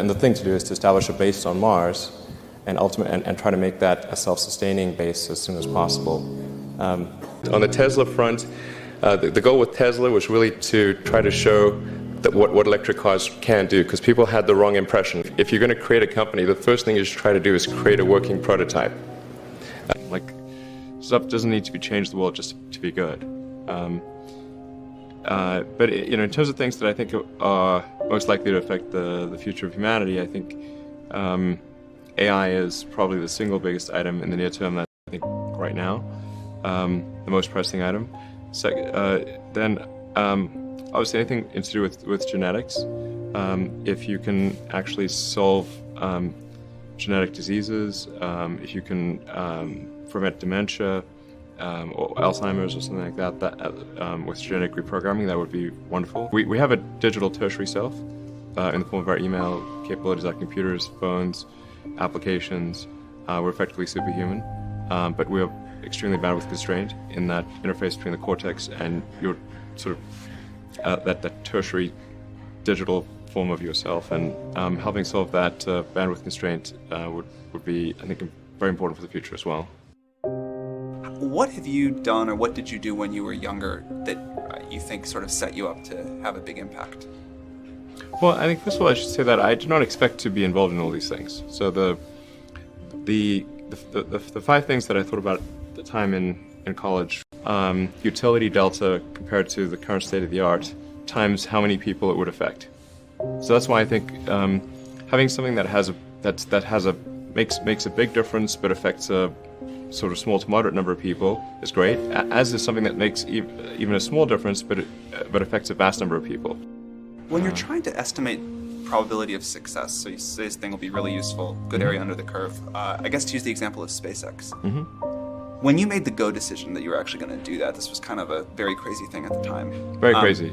And the thing to do is to establish a base on Mars and try to make that a self-sustaining base as soon as possible. On the Tesla front, the goal with Tesla was really to try to show that what electric cars can do, because people had the wrong impression. If you're going to create a company, the first thing you should try to do is create a working prototype. Stuff doesn't need to be changed the world just to be good. But in terms of things that I think are most likely to affect the future of humanity, I think AI is probably the single biggest item in the near term. That I think right now, the most pressing item. Then obviously anything to do with genetics. If you can actually solve genetic diseases, if you can prevent dementia or Alzheimer's or something like that, with genetic reprogramming, that would be wonderful. We have a digital tertiary self in the form of our email capabilities, our computers, phones, applications. We're effectively superhuman, but we're extremely bandwidth constrained in that interface between the cortex and your sort of that tertiary digital form of yourself, and helping solve that bandwidth constraint would be, I think, very important for the future as well. What have you done, or what did you do when you were younger that you think sort of set you up to have a big impact? Well, I think first of all I should say that I did not expect to be involved in all these things. So the 5 things that I thought about at the time in college: utility delta compared to the current state of the art times how many people it would affect. So that's why I think having something that makes a big difference but affects a sort of small to moderate number of people is great, as is something that makes even a small difference but affects a vast number of people. When you're trying to estimate probability of success, so you say this thing will be really useful, good area under the curve, I guess to use the example of SpaceX. When you made the go decision that you were actually going to do that, this was kind of a very crazy thing at the time. Very crazy.